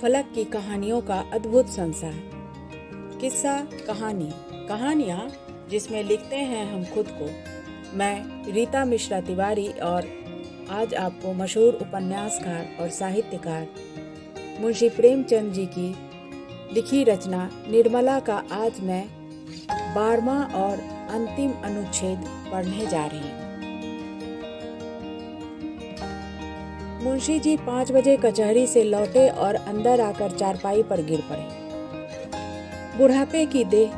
फलक की कहानियों का अद्भुत संसार। किस्सा कहानी, कहानियाँ जिसमें लिखते हैं हम खुद को। मैं रीता मिश्रा तिवारी और आज आपको मशहूर उपन्यासकार और साहित्यकार मुंशी प्रेमचंद जी की लिखी रचना निर्मला का आज मैं 12वां और अंतिम अनुच्छेद पढ़ने जा रही हूँ। मुंशी जी 5 बजे कचहरी से लौटे और अंदर आकर चारपाई पर गिर पड़े। बुढ़ापे की देह,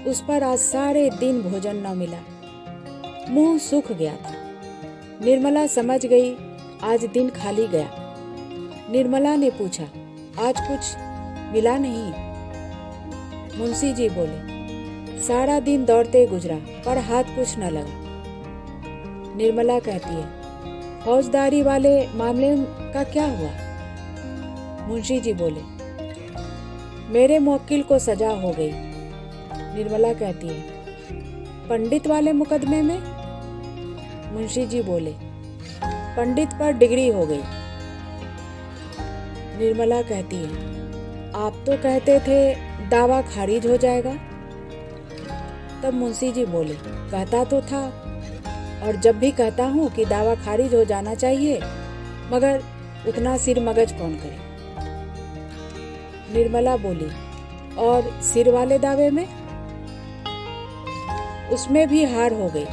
उस पर आज सारे दिन भोजन न मिला, मुंह सूख गया था। निर्मला समझ गई आज दिन खाली गया। निर्मला ने पूछा, आज कुछ मिला नहीं? मुंशी जी बोले, सारा दिन दौड़ते गुजरा पर हाथ कुछ न लगा। निर्मला कहती है, फौजदारी वाले मामले का क्या हुआ? मुंशी जी बोले, मेरे मुवक्किल को सजा हो गई। निर्मला कहती है, पंडित वाले मुकदमे में? मुंशी जी बोले, पंडित पर डिग्री हो गई। निर्मला कहती है, आप तो कहते थे दावा खारिज हो जाएगा। तब मुंशी जी बोले, कहता तो था, और जब भी कहता हूँ कि दावा खारिज हो जाना चाहिए, मगर उतना सिर मगज कौन करे। निर्मला बोली, और सिर वाले दावे में? उसमें भी हार हो गई।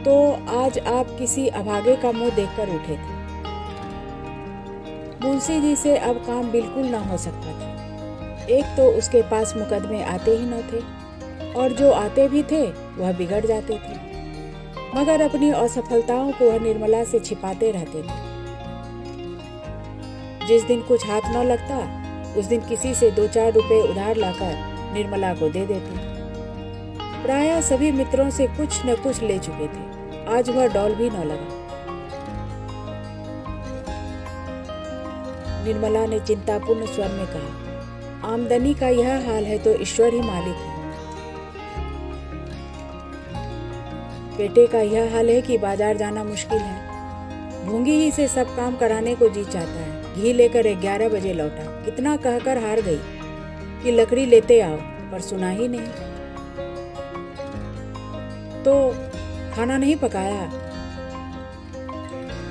तो आज आप किसी अभागे का मुंह देखकर उठे थे। मुंशी जी से अब काम बिल्कुल ना हो सकता था। एक तो उसके पास मुकदमे आते ही न थे, और जो आते भी थे वह बिगड़ जाते थे, मगर अपनी असफलताओं को वह निर्मला से छिपाते रहते थे। जिस दिन कुछ हाथ न लगता, उस दिन किसी से 2-4 रुपए उधार लाकर निर्मला को दे देते। प्रायः सभी मित्रों से कुछ न कुछ ले चुके थे, आज वह डॉल भी न लगा। निर्मला ने चिंतापूर्ण स्वर में कहा, आमदनी का यह हाल है तो ईश्वर ही मालिक है। बेटे का यह हाल है कि बाजार जाना मुश्किल है। भूंगी ही से सब काम कराने को जी चाहता है। घी लेकर 11 बजे लौटा, कितना कहकर हार गई कि लकड़ी लेते आओ, पर सुना ही नहीं। तो खाना नहीं पकाया।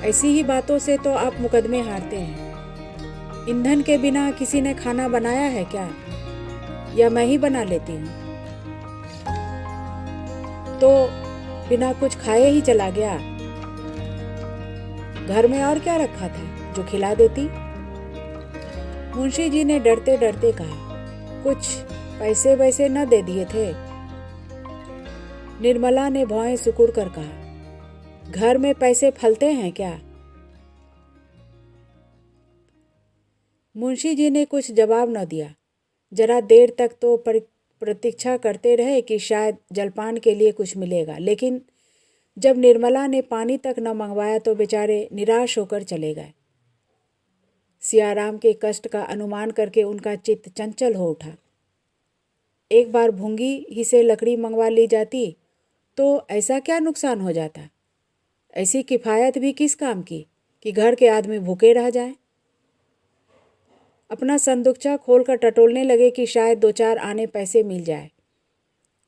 ऐसी ही बातों से तो आप मुकदमे हारते हैं। ईंधन के बिना किसी ने खाना बनाया है क्या? या मैं ही बना लेती हूँ? तो बिना कुछ खाए ही चला गया। घर में और क्या रखा था जो खिला देती? मुंशी जी ने डरते डरते कहा, कुछ पैसे वैसे न दे दिए थे? निर्मला ने भौहें सिकुड़ कर कहा, घर में पैसे फलते हैं क्या? मुंशी जी ने कुछ जवाब न दिया। जरा देर तक तो प्रतीक्षा करते रहे कि शायद जलपान के लिए कुछ मिलेगा, लेकिन जब निर्मला ने पानी तक न मंगवाया तो बेचारे निराश होकर चले गए। सियाराम के कष्ट का अनुमान करके उनका चित्त चंचल हो उठा। एक बार भूंगी ही से लकड़ी मंगवा ली जाती तो ऐसा क्या नुकसान हो जाता? ऐसी किफायत भी किस काम की कि घर के आदमी भूखे रह जाएं? अपना संदुकचा खोलकर टटोलने लगे कि शायद 2-4 आने पैसे मिल जाए।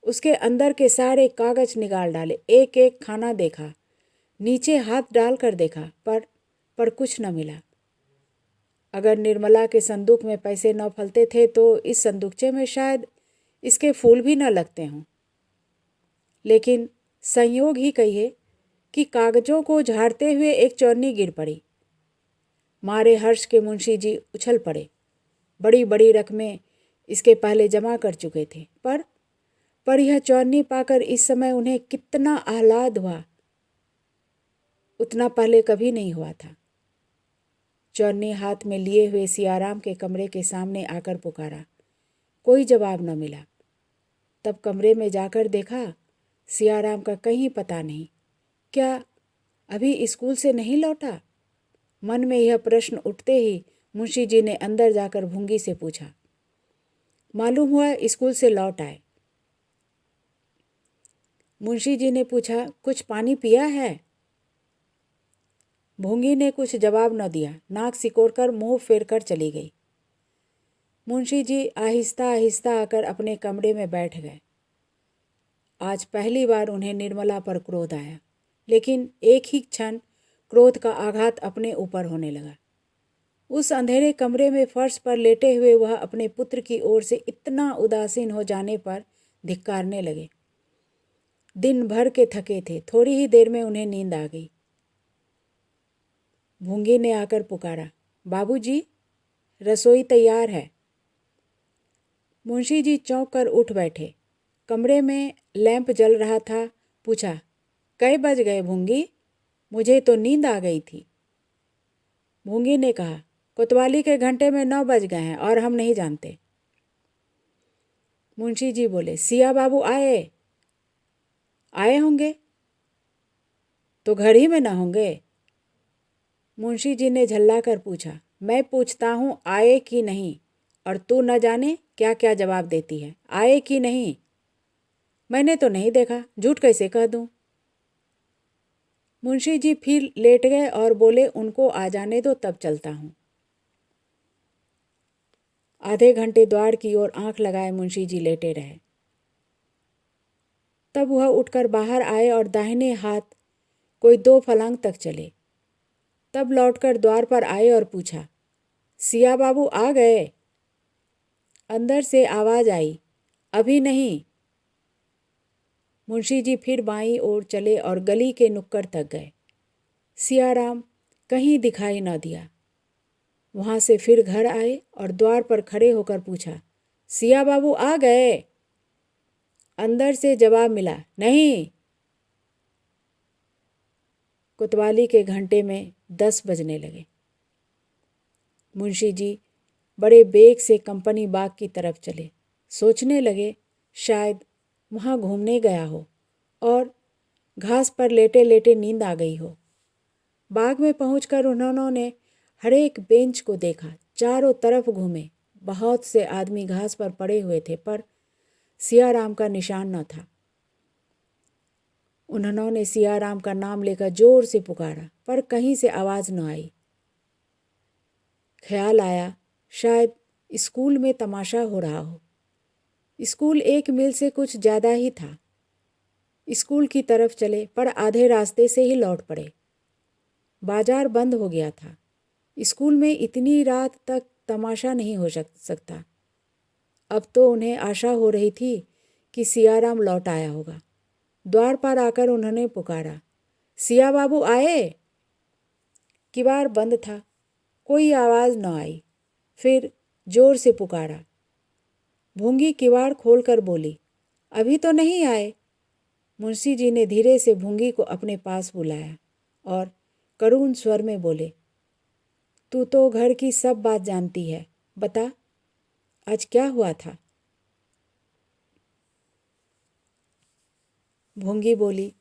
उसके अंदर के सारे कागज निकाल डाले, एक एक खाना देखा, नीचे हाथ डाल कर देखा, पर कुछ न मिला। अगर निर्मला के संदूक में पैसे न फलते थे तो इस संदूकचे में शायद इसके फूल भी न लगते हों। लेकिन संयोग ही कहिए कि कागजों को झाड़ते हुए एक चौनी गिर पड़ी। मारे हर्ष के मुंशी जी उछल पड़े। बड़ी बड़ी रकमें इसके पहले जमा कर चुके थे, पर यह चौनी पाकर इस समय उन्हें कितना आह्लाद हुआ, उतना पहले कभी नहीं हुआ था। चौनी हाथ में लिए हुए सियाराम के कमरे के सामने आकर पुकारा। कोई जवाब न मिला। तब कमरे में जाकर देखा, सियाराम का कहीं पता नहीं। क्या अभी स्कूल से नहीं लौटा? मन में यह प्रश्न उठते ही मुंशी जी ने अंदर जाकर भूंगी से पूछा। मालूम हुआ स्कूल से लौट आए। मुंशी जी ने पूछा, कुछ पानी पिया है? भूंगी ने कुछ जवाब न दिया, नाक सिकोड़कर मुंह फेरकर चली गई। मुंशी जी आहिस्ता आहिस्ता आकर अपने कमरे में बैठ गए। आज पहली बार उन्हें निर्मला पर क्रोध आया, लेकिन एक ही क्षण क्रोध का आघात अपने ऊपर होने लगा। उस अंधेरे कमरे में फर्श पर लेटे हुए वह अपने पुत्र की ओर से इतना उदासीन हो जाने पर धिक्कारने लगे। दिन भर के थके थे, थोड़ी ही देर में उन्हें नींद आ गई। भूंगी ने आकर पुकारा, बाबूजी, रसोई तैयार है। मुंशी जी चौंक कर उठ बैठे। कमरे में लैंप जल रहा था। पूछा, कै बज गए भूंगी? मुझे तो नींद आ गई थी। भूंगी ने कहा, कोतवाली के घंटे में 9 बज गए हैं और हम नहीं जानते। मुंशी जी बोले, सिया बाबू आए होंगे तो घर ही में ना होंगे? मुंशी जी ने झल्लाकर पूछा, मैं पूछता हूँ आए कि नहीं, और तू न जाने क्या क्या जवाब देती है। आए कि नहीं? मैंने तो नहीं देखा, झूठ कैसे कह दूँ? मुंशी जी फिर लेट गए और बोले, उनको आ जाने दो, तब चलता हूँ। आधे घंटे द्वार की ओर आंख लगाए मुंशी जी लेटे रहे। तब वह उठकर बाहर आए और दाहिने हाथ कोई 2 फर्लांग तक चले। तब लौटकर द्वार पर आए और पूछा, सिया बाबू आ गए? अंदर से आवाज आई, अभी नहीं। मुंशी जी फिर बाईं ओर चले और गली के नुक्कड़ तक गए। सियाराम कहीं दिखाई न दिया। वहाँ से फिर घर आए और द्वार पर खड़े होकर पूछा, सिया बाबू आ गए? अंदर से जवाब मिला, नहीं। कोतवाली के घंटे में 10 बजने लगे। मुंशी जी बड़े बेग से कंपनी बाग की तरफ चले। सोचने लगे, शायद वहाँ घूमने गया हो और घास पर लेटे लेटे नींद आ गई हो। बाग में पहुंचकर उन्होंने हर एक बेंच को देखा, चारों तरफ घूमे। बहुत से आदमी घास पर पड़े हुए थे, पर सियाराम का निशान न था। उन्होंने सियाराम का नाम लेकर जोर से पुकारा, पर कहीं से आवाज़ न आई। ख्याल आया, शायद स्कूल में तमाशा हो रहा हो। स्कूल 1 मील से कुछ ज़्यादा ही था। स्कूल की तरफ चले, पर आधे रास्ते से ही लौट पड़े। बाजार बंद हो गया था। स्कूल में इतनी रात तक तमाशा नहीं हो सकता। अब तो उन्हें आशा हो रही थी कि सियाराम लौट आया होगा। द्वार पर आकर उन्होंने पुकारा, सिया बाबू आए? किवाड़ बंद था, कोई आवाज़ न आई। फिर जोर से पुकारा। भूंगी किवाड़ खोलकर बोली, अभी तो नहीं आए। मुंशी जी ने धीरे से भूंगी को अपने पास बुलाया और करुण स्वर में बोले, तू तो घर की सब बात जानती है, बता आज क्या हुआ था? भूंगी बोली,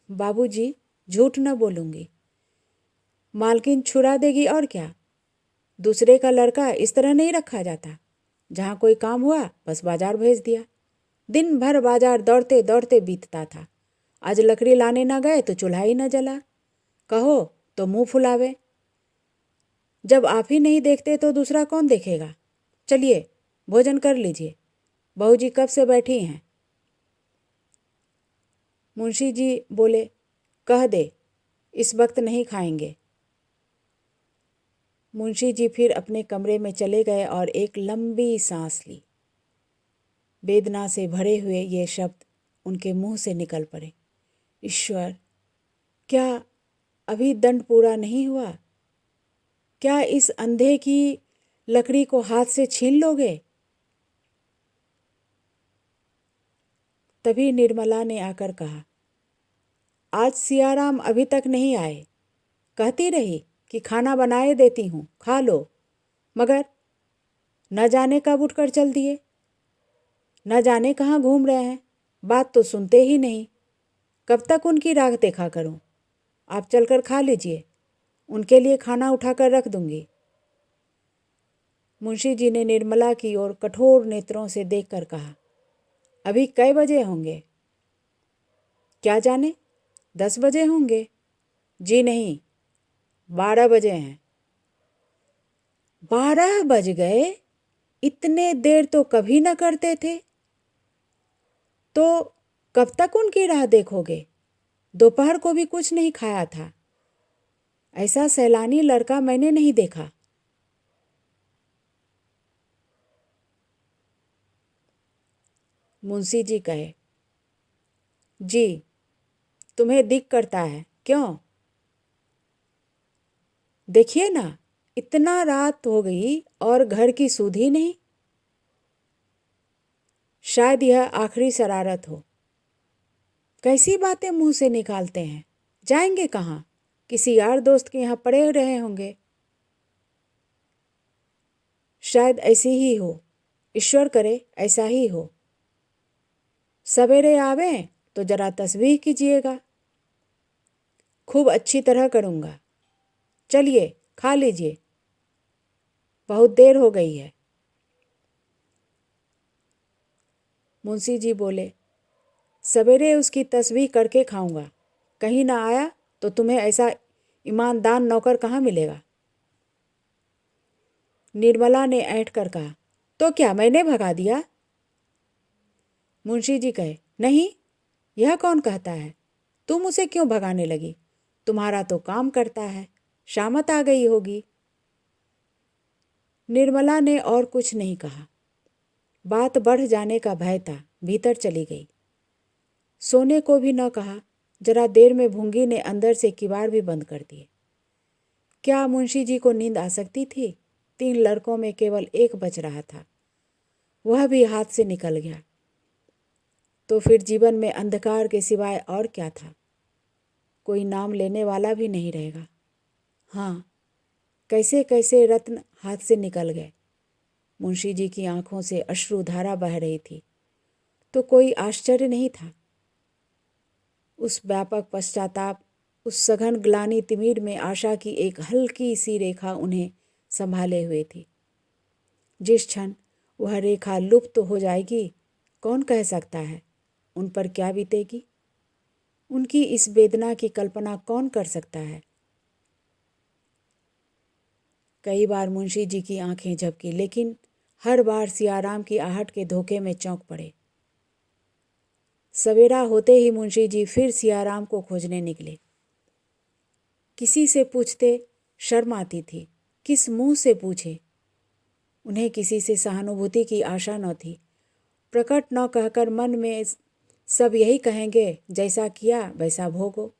बाबूजी, झूठ न बोलूँगी। मालकिन छुड़ा देगी और क्या। दूसरे का लड़का इस तरह नहीं रखा जाता। जहाँ कोई काम हुआ बस बाजार भेज दिया। दिन भर बाजार दौड़ते दौड़ते बीतता था। आज लकड़ी लाने ना गए तो चूल्हा ही न जला। कहो तो मुंह फुलावे। जब आप ही नहीं देखते तो दूसरा कौन देखेगा। चलिए भोजन कर लीजिए, बहू जी कब से बैठी हैं। मुंशी जी बोले, कह दे, इस वक्त नहीं खाएंगे। मुंशी जी फिर अपने कमरे में चले गए और एक लंबी सांस ली। वेदना से भरे हुए ये शब्द उनके मुंह से निकल पड़े, ईश्वर, क्या अभी दंड पूरा नहीं हुआ? क्या इस अंधे की लकड़ी को हाथ से छीन लोगे? तभी निर्मला ने आकर कहा, आज सियाराम अभी तक नहीं आए। कहती रही कि खाना बनाए देती हूँ, खा लो, मगर न जाने कब उठकर चल दिए। न जाने कहाँ घूम रहे हैं, बात तो सुनते ही नहीं। कब तक उनकी राह देखा करूँ? आप चलकर खा लीजिए, उनके लिए खाना उठाकर रख दूंगी। मुंशी जी ने निर्मला की ओर कठोर नेत्रों से देखकर कहा, अभी कै बजे होंगे? क्या जाने, 10 बजे होंगे। जी नहीं, 12 बजे हैं। 12 बज गए? इतने देर तो कभी न करते थे। तो कब तक उनकी राह देखोगे? दोपहर को भी कुछ नहीं खाया था। ऐसा सैलानी लड़का मैंने नहीं देखा। मुंशी जी कहे, जी तुम्हें दिक करता है क्यों? देखिए ना, इतना रात हो गई और घर की सुध ही नहीं। शायद यह आखिरी शरारत हो। कैसी बातें मुंह से निकालते हैं। जाएंगे कहाँ? किसी यार दोस्त के यहाँ पड़े रहे होंगे। शायद ऐसी ही हो। ईश्वर करे ऐसा ही हो। सवेरे आवें तो जरा तस्बीह कीजिएगा। खूब अच्छी तरह करूँगा। चलिए खा लीजिए, बहुत देर हो गई है। मुंशी जी बोले, सवेरे उसकी तस्बीह करके खाऊंगा। कहीं ना आया तो तुम्हें ऐसा ईमानदार नौकर कहाँ मिलेगा। निर्मला ने ऐंठ कर कहा, तो क्या मैंने भगा दिया? मुंशी जी कहे, नहीं, यह कौन कहता है? तुम उसे क्यों भगाने लगी? तुम्हारा तो काम करता है, शामत आ गई होगी। निर्मला ने और कुछ नहीं कहा। बात बढ़ जाने का भय था, भीतर चली गई। सोने को भी न कहा। जरा देर में भूंगी ने अंदर से किवाड़ भी बंद कर दिए। क्या मुंशी जी को नींद आ सकती थी? 3 लड़कों में केवल एक बच रहा था, वह भी हाथ से निकल गया। तो फिर जीवन में अंधकार के सिवाय और क्या था? कोई नाम लेने वाला भी नहीं रहेगा। हाँ, कैसे कैसे रत्न हाथ से निकल गए। मुंशी जी की आंखों से अश्रुधारा बह रही थी, तो कोई आश्चर्य नहीं था। उस व्यापक पश्चाताप, उस सघन ग्लानि तिमिर में आशा की एक हल्की सी रेखा उन्हें संभाले हुए थी। जिस क्षण वह रेखा लुप्त हो जाएगी, कौन कह सकता है उन पर क्या बीतेगी? उनकी इस वेदना की कल्पना कौन कर सकता है? कई बार मुंशी जी की आंखें झपकी, लेकिन हर बार सियाराम की आहट के धोखे में चौंक पड़े। सवेरा होते ही मुंशी जी फिर सियाराम को खोजने निकले। किसी से पूछते शर्म आती थी। किस मुंह से पूछे? उन्हें किसी से सहानुभूति की आशा न थी। प्रकट न कहकर मन में सब यही कहेंगे, जैसा किया वैसा भोगो।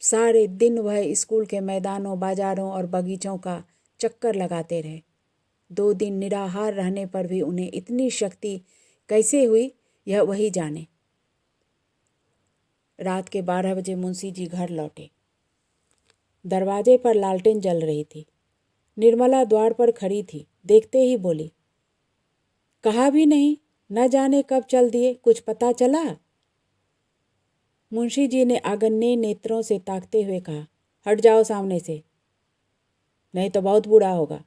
सारे दिन वह स्कूल के मैदानों, बाजारों और बगीचों का चक्कर लगाते रहे। 2 दिन निराहार रहने पर भी उन्हें इतनी शक्ति कैसे हुई, यह वही जाने। रात के 12 बजे मुंशी जी घर लौटे। दरवाजे पर लालटेन जल रही थी। निर्मला द्वार पर खड़ी थी। देखते ही बोली, कहा भी नहीं, न जाने कब चल दिए, कुछ पता चला? मुंशी जी ने आगन्य नेत्रों से ताकते हुए कहा, हट जाओ सामने से, नहीं तो बहुत बुरा होगा।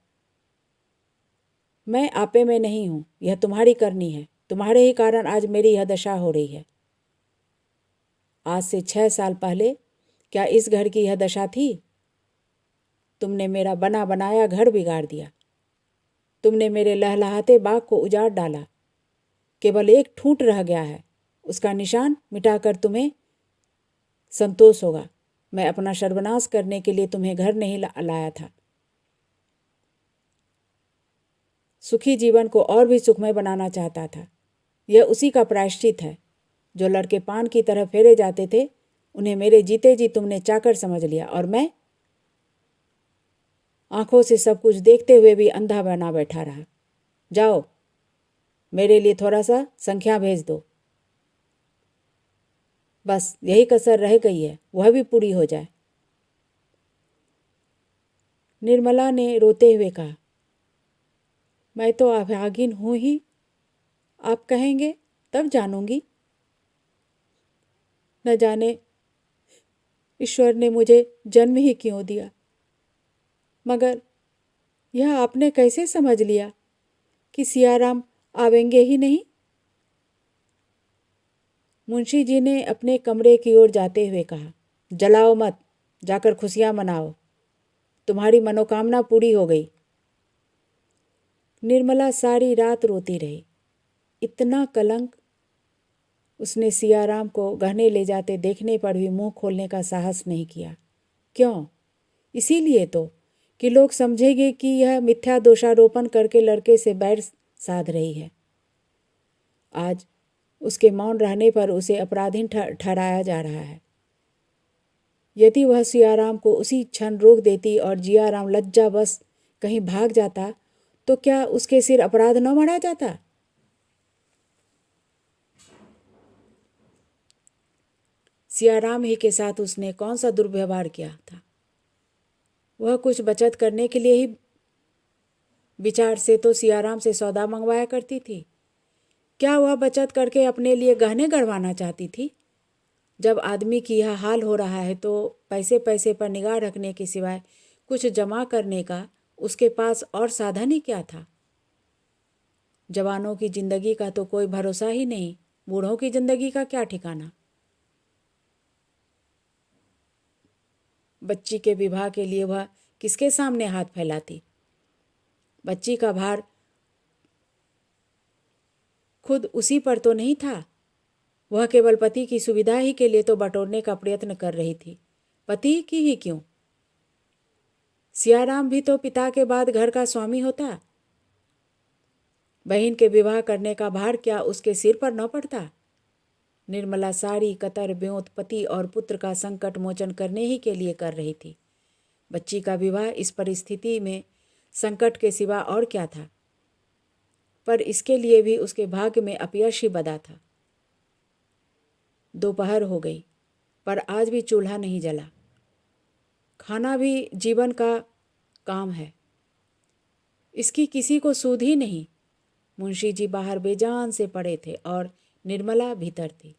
मैं आपे में नहीं हूँ, यह तुम्हारी करनी है। तुम्हारे ही कारण आज मेरी यह दशा हो रही है। आज से 6 साल पहले क्या इस घर की यह दशा थी? तुमने मेरा बना बनाया घर बिगाड़ दिया। तुमने मेरे लहलहाते बाग को उजाड़ डाला। केवल एक ठूंठ रह गया है, उसका निशान मिटाकर तुम्हें संतोष होगा। मैं अपना सर्वनाश करने के लिए तुम्हें घर नहीं लाया था। सुखी जीवन को और भी सुखमय बनाना चाहता था। यह उसी का प्रायश्चित है। जो लड़के पान की तरह फेरे जाते थे, उन्हें मेरे जीते जी तुमने चाकर समझ लिया, और मैं आंखों से सब कुछ देखते हुए भी अंधा बना बैठा रहा। जाओ, मेरे लिए थोड़ा सा संख्या भेज दो। बस यही कसर रह गई है, वह भी पूरी हो जाए। निर्मला ने रोते हुए कहा, मैं तो अभागिन हूँ ही। आप कहेंगे तब जानूंगी। न जाने ईश्वर ने मुझे जन्म ही क्यों दिया। मगर यह आपने कैसे समझ लिया कि सियाराम आवेंगे ही नहीं? मुंशी जी ने अपने कमरे की ओर जाते हुए कहा, जलाओ मत, जाकर खुशियाँ मनाओ, तुम्हारी मनोकामना पूरी हो गई। निर्मला सारी रात रोती रही। इतना कलंक उसने सियाराम को गहने ले जाते देखने पर भी मुंह खोलने का साहस नहीं किया। क्यों? इसीलिए तो कि लोग समझेंगे कि यह मिथ्या दोषारोपण करके लड़के से बैर साध रही है। आज उसके मौन रहने पर उसे अपराधीन ठहराया जा रहा है। यदि वह सियाराम को उसी क्षण रोक देती और जियाराम लज्जावश कहीं भाग जाता तो क्या उसके सिर अपराध न मढ़ा जाता? सियाराम ही के साथ उसने कौन सा दुर्व्यवहार किया था? वह कुछ बचत करने के लिए ही विचार से तो सियाराम से सौदा मंगवाया करती थी। क्या वह बचत करके अपने लिए गहने गढ़वाना चाहती थी? जब आदमी की यह हाल हो रहा है तो पैसे पैसे पर निगाह रखने के सिवाय कुछ जमा करने का उसके पास और साधन ही क्या था? जवानों की जिंदगी का तो कोई भरोसा ही नहीं, बूढ़ों की जिंदगी का क्या ठिकाना। बच्ची के विवाह के लिए वह किसके सामने हाथ फैलाती? बच्ची का भार खुद उसी पर तो नहीं था। वह केवल पति की सुविधा ही के लिए तो बटोरने का प्रयत्न कर रही थी। पति की ही क्यों? सियाराम भी तो पिता के बाद घर का स्वामी होता। बहन के विवाह करने का भार क्या उसके सिर पर न पड़ता? निर्मला सारी कतर ब्योंत पति और पुत्र का संकट मोचन करने ही के लिए कर रही थी। बच्ची का विवाह इस परिस्थिति में संकट के सिवा और क्या था? पर इसके लिए भी उसके भाग्य में अपयश ही बदा था। दोपहर हो गई पर आज भी चूल्हा नहीं जला। खाना भी जीवन का काम है, इसकी किसी को सूध ही नहीं। मुंशी जी बाहर बेजान से पड़े थे और निर्मला भीतर थी।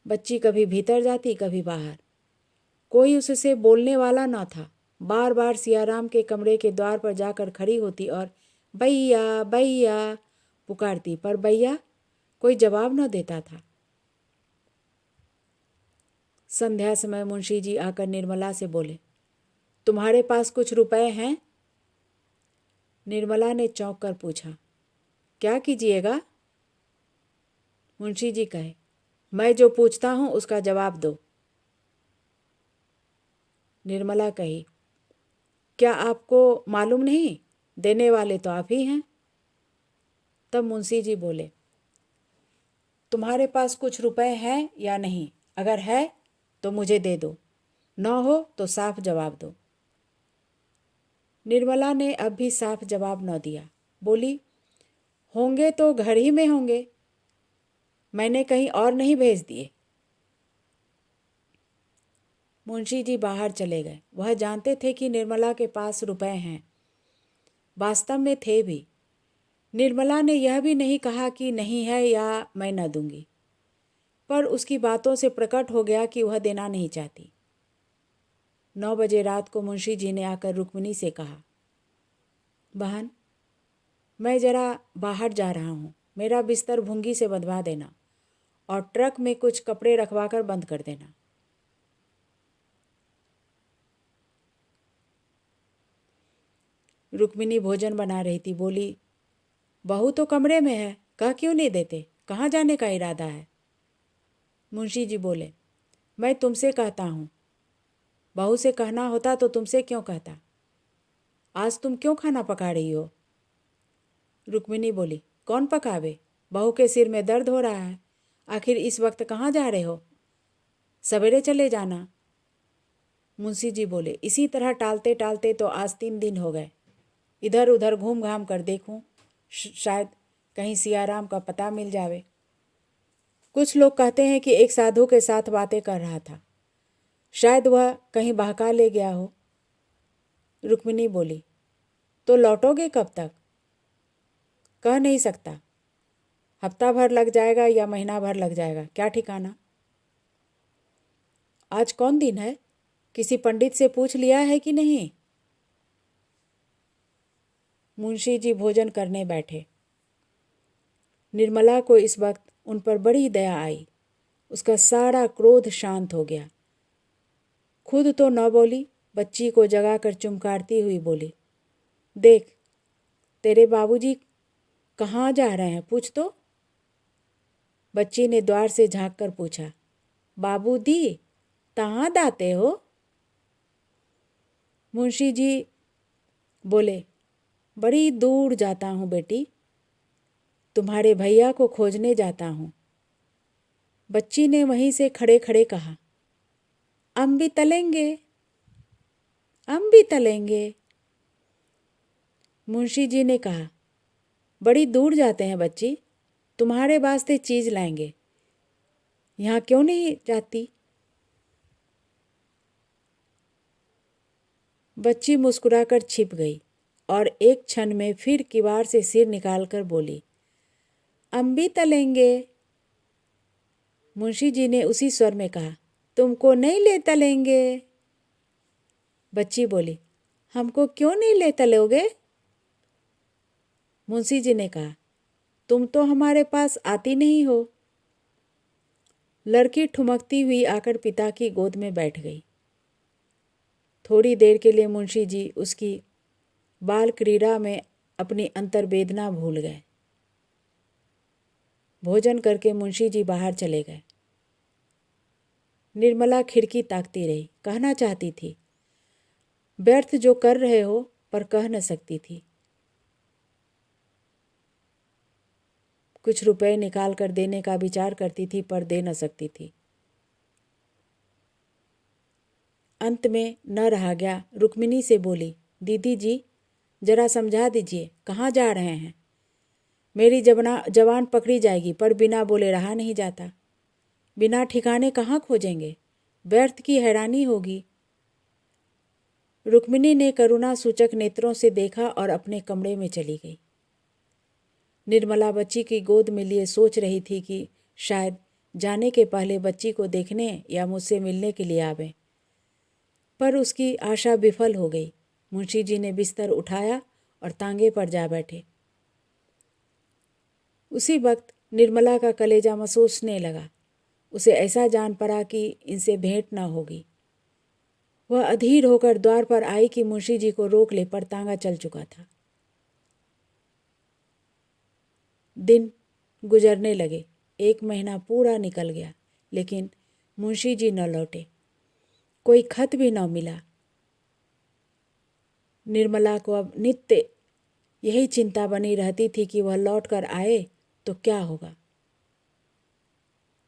बच्ची कभी भीतर जाती कभी बाहर। कोई उससे बोलने वाला न था। बार बार सियाराम के कमरे के द्वार पर जाकर खड़ी होती और भैया भैया पुकारती, पर भैया कोई जवाब न देता था। संध्या समय मुंशी जी आकर निर्मला से बोले, तुम्हारे पास कुछ रुपए हैं? निर्मला ने चौंक कर पूछा, क्या कीजिएगा? मुंशी जी कहे, मैं जो पूछता हूँ उसका जवाब दो। निर्मला कही, क्या आपको मालूम नहीं? देने वाले तो आप ही हैं। तब मुंशी जी बोले, तुम्हारे पास कुछ रुपए हैं या नहीं? अगर है तो मुझे दे दो, न हो तो साफ जवाब दो। निर्मला ने अब भी साफ जवाब न दिया। बोली, होंगे तो घर ही में होंगे, मैंने कहीं और नहीं भेज दिए। मुंशी जी बाहर चले गए। वह जानते थे कि निर्मला के पास रुपए हैं। वास्तव में थे भी। निर्मला ने यह भी नहीं कहा कि नहीं है या मैं न दूंगी, पर उसकी बातों से प्रकट हो गया कि वह देना नहीं चाहती। 9 बजे रात को मुंशी जी ने आकर रुक्मिणी से कहा, बहन, मैं ज़रा बाहर जा रहा हूँ, मेरा बिस्तर भुंगी से बंधवा देना और ट्रक में कुछ कपड़े रखवाकर बंद कर देना। रुक्मिणी भोजन बना रही थी। बोली, बहू तो कमरे में है, कह क्यों नहीं देते? कहाँ जाने का इरादा है? मुंशी जी बोले, मैं तुमसे कहता हूँ, बहू से कहना होता तो तुमसे क्यों कहता? आज तुम क्यों खाना पका रही हो? रुक्मिणी बोली, कौन पकावे? बहू के सिर में दर्द हो रहा है। आखिर इस वक्त कहाँ जा रहे हो? सवेरे चले जाना। मुंशी जी बोले, इसी तरह टालते टालते तो आज 3 दिन हो गए। इधर उधर घूम घाम कर देखूं, शायद कहीं सियाराम का पता मिल जावे। कुछ लोग कहते हैं कि एक साधु के साथ बातें कर रहा था, शायद वह कहीं बहका ले गया हो। रुक्मिणी बोली, तो लौटोगे कब तक? कह नहीं सकता, हफ्ता भर लग जाएगा या महीना भर लग जाएगा, क्या ठिकाना। आज कौन दिन है? किसी पंडित से पूछ लिया है कि नहीं? मुंशी जी भोजन करने बैठे। निर्मला को इस वक्त उन पर बड़ी दया आई। उसका सारा क्रोध शांत हो गया। खुद तो न बोली, बच्ची को जगाकर चुमकारती हुई बोली, देख तेरे बाबूजी कहाँ जा रहे हैं, पूछ तो। बच्ची ने द्वार से झांक कर पूछा, बाबूजी कहाँ दाते हो? मुंशी जी बोले, बड़ी दूर जाता हूँ बेटी, तुम्हारे भैया को खोजने जाता हूँ। बच्ची ने वहीं से खड़े खड़े कहा, हम भी तलेंगे, हम भी तलेंगे। मुंशी जी ने कहा, बड़ी दूर जाते हैं बच्ची, तुम्हारे वास्ते चीज़ लाएंगे, यहाँ क्यों नहीं जाती? बच्ची मुस्कुराकर छिप गई और एक क्षण में फिर किवाड़ से सिर निकालकर बोली, हम भी तलेंगे। मुंशी जी ने उसी स्वर में कहा, तुमको नहीं ले तलेंगे। बच्ची बोली, हमको क्यों नहीं ले तलोगे? मुंशी जी ने कहा, तुम तो हमारे पास आती नहीं हो। लड़की ठुमकती हुई आकर पिता की गोद में बैठ गई। थोड़ी देर के लिए मुंशी जी उसकी बाल क्रीड़ा में अपनी अंतर्वेदना भूल गए। भोजन करके मुंशी जी बाहर चले गए। निर्मला खिड़की ताकती रही, कहना चाहती थी, व्यर्थ जो कर रहे हो, पर कह न सकती थी। कुछ रुपए निकाल कर देने का विचार करती थी, पर दे न सकती थी। अंत में न रहा गया, रुक्मिणी से बोली, दीदी जी जरा समझा दीजिए, कहाँ जा रहे हैं? मेरी जवान पकड़ी जाएगी, पर बिना बोले रहा नहीं जाता। बिना ठिकाने कहाँ खोजेंगे? व्यर्थ की हैरानी होगी। रुक्मिणी ने करुणा सूचक नेत्रों से देखा और अपने कमरे में चली गई। निर्मला बच्ची की गोद में लिए सोच रही थी कि शायद जाने के पहले बच्ची को देखने या मुझसे मिलने के लिए आवे, पर उसकी आशा विफल हो गई। मुंशी जी ने बिस्तर उठाया और तांगे पर जा बैठे। उसी वक्त निर्मला का कलेजा महसूसने लगा। उसे ऐसा जान पड़ा कि इनसे भेंट न होगी। वह अधीर होकर द्वार पर आई कि मुंशी जी को रोक ले, पर तांगा चल चुका था। दिन गुजरने लगे। 1 महीना पूरा निकल गया, लेकिन मुंशी जी न लौटे। कोई खत भी न मिला। निर्मला को अब नित्य यही चिंता बनी रहती थी कि वह लौट कर आए तो क्या होगा।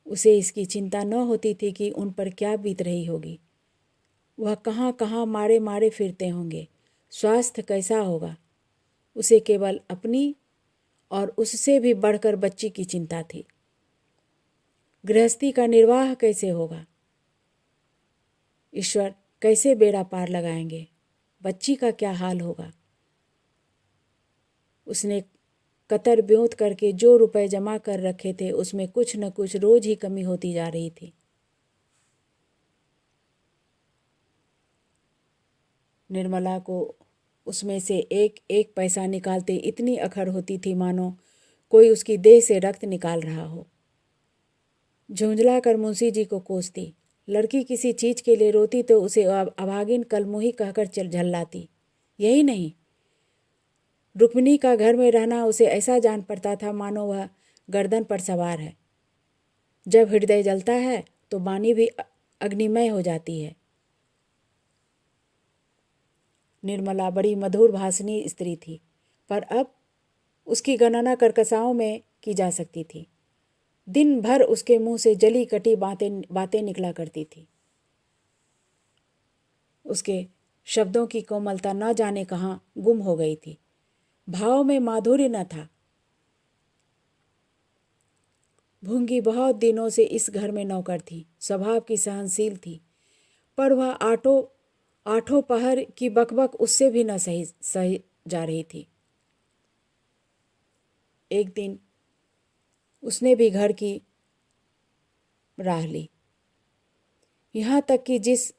उसे इसकी चिंता न होती थी कि उन पर क्या बीत रही होगी। वह कहाँ कहाँ मारे मारे फिरते होंगे, स्वास्थ्य कैसा होगा। उसे केवल अपनी और उससे भी बढ़कर बच्ची की चिंता थी। गृहस्थी का निर्वाह कैसे होगा? ईश्वर कैसे बेड़ा पार लगाएंगे? बच्ची का क्या हाल होगा? उसने कतर ब्योत करके जो रुपए जमा कर रखे थे, उसमें कुछ न कुछ रोज ही कमी होती जा रही थी। निर्मला को उसमें से एक एक पैसा निकालते इतनी अखर होती थी मानो कोई उसकी देह से रक्त निकाल रहा हो। झुंझला कर मुंशी जी को कोसती। लड़की किसी चीज के लिए रोती तो उसे अभागिन कलमुही कहकर झल्लाती। यही नहीं, रुक्मिणी का घर में रहना उसे ऐसा जान पड़ता था मानो वह गर्दन पर सवार है। जब हृदय जलता है तो वाणी भी अग्निमय हो जाती है। निर्मला बड़ी मधुर भाषणी स्त्री थी, पर अब उसकी गणना कर्कशाओं में की जा सकती थी। दिन भर उसके मुंह से जली कटी बातें निकला करती थी। उसके शब्दों की कोमलता न जाने कहाँ गुम हो गई थी। भाव में माधुर्य न था। भूंगी बहुत दिनों से इस घर में नौकर थी, स्वभाव की सहनशील थी, पर वह आठों पहर की बकबक उससे भी न सही जा रही थी। एक दिन उसने भी घर की राह ली, यहाँ तक कि जिस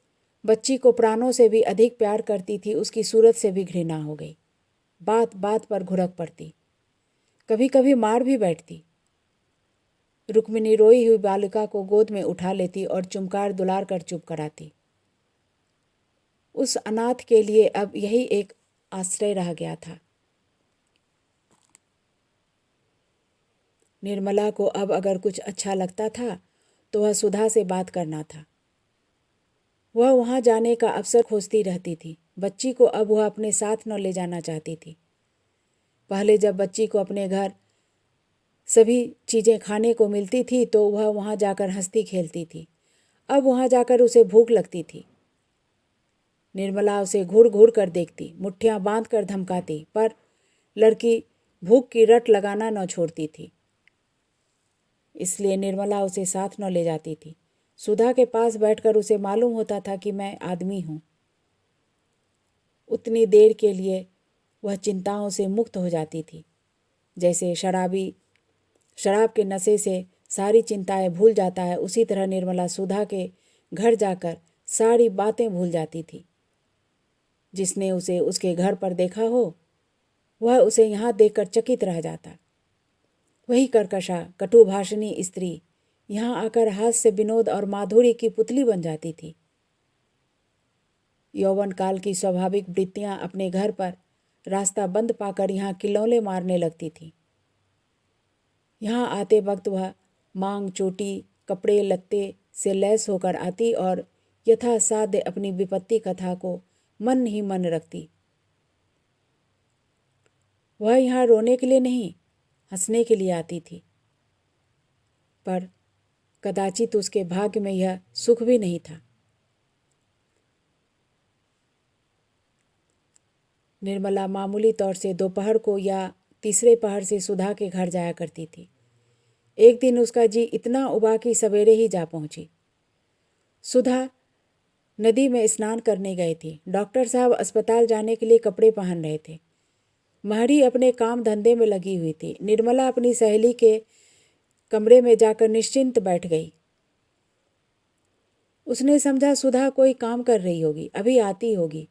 बच्ची को प्राणों से भी अधिक प्यार करती थी, उसकी सूरत से भी घृणा हो गई। बात बात पर घुरक पड़ती, कभी कभी मार भी बैठती। रुक्मिणी रोई हुई बालिका को गोद में उठा लेती और चुमकार दुलार कर चुप कराती। उस अनाथ के लिए अब यही एक आश्रय रह गया था। निर्मला को अब अगर कुछ अच्छा लगता था तो वह सुधा से बात करना था। वह वहाँ जाने का अवसर खोजती रहती थी। बच्ची को अब वह अपने साथ न ले जाना चाहती थी। पहले जब बच्ची को अपने घर सभी चीज़ें खाने को मिलती थी तो वह वहाँ जाकर हंसती खेलती थी। अब वहाँ जाकर उसे भूख लगती थी। निर्मला उसे घूर घूर कर देखती, मुट्ठियाँ बांध कर धमकाती, पर लड़की भूख की रट लगाना न छोड़ती थी। इसलिए निर्मला उसे साथ न ले जाती थी। सुधा के पास बैठकर उसे मालूम होता था कि मैं आदमी हूँ। उतनी देर के लिए वह चिंताओं से मुक्त हो जाती थी, जैसे शराब के नशे से सारी चिंताएं भूल जाता है, उसी तरह निर्मला सुधा के घर जाकर सारी बातें भूल जाती थी। जिसने उसे उसके घर पर देखा हो वह उसे यहाँ देखकर चकित रह जाता। वही कर्कशा कटुभाषिणी स्त्री यहाँ आकर हास्य विनोद और माधुरी की पुतली बन जाती थी। यौवन काल की स्वाभाविक वृत्तियाँ अपने घर पर रास्ता बंद पाकर यहाँ किलौले मारने लगती थी। यहाँ आते वक्त वह मांग चोटी कपड़े लत्ते से लैस होकर आती और यथासाध्य अपनी विपत्ति कथा को मन ही मन रखती। वह यहाँ रोने के लिए नहीं, हंसने के लिए आती थी, पर कदाचित उसके भाग्य में यह सुख भी नहीं था। निर्मला मामूली तौर से दोपहर को या तीसरे पहर से सुधा के घर जाया करती थी। एक दिन उसका जी इतना उबा कि सवेरे ही जा पहुंची। सुधा नदी में स्नान करने गई थी। डॉक्टर साहब अस्पताल जाने के लिए कपड़े पहन रहे थे। महरी अपने काम धंधे में लगी हुई थी। निर्मला अपनी सहेली के कमरे में जाकर निश्चिंत बैठ गई। उसने समझा सुधा कोई काम कर रही होगी, अभी आती होगी।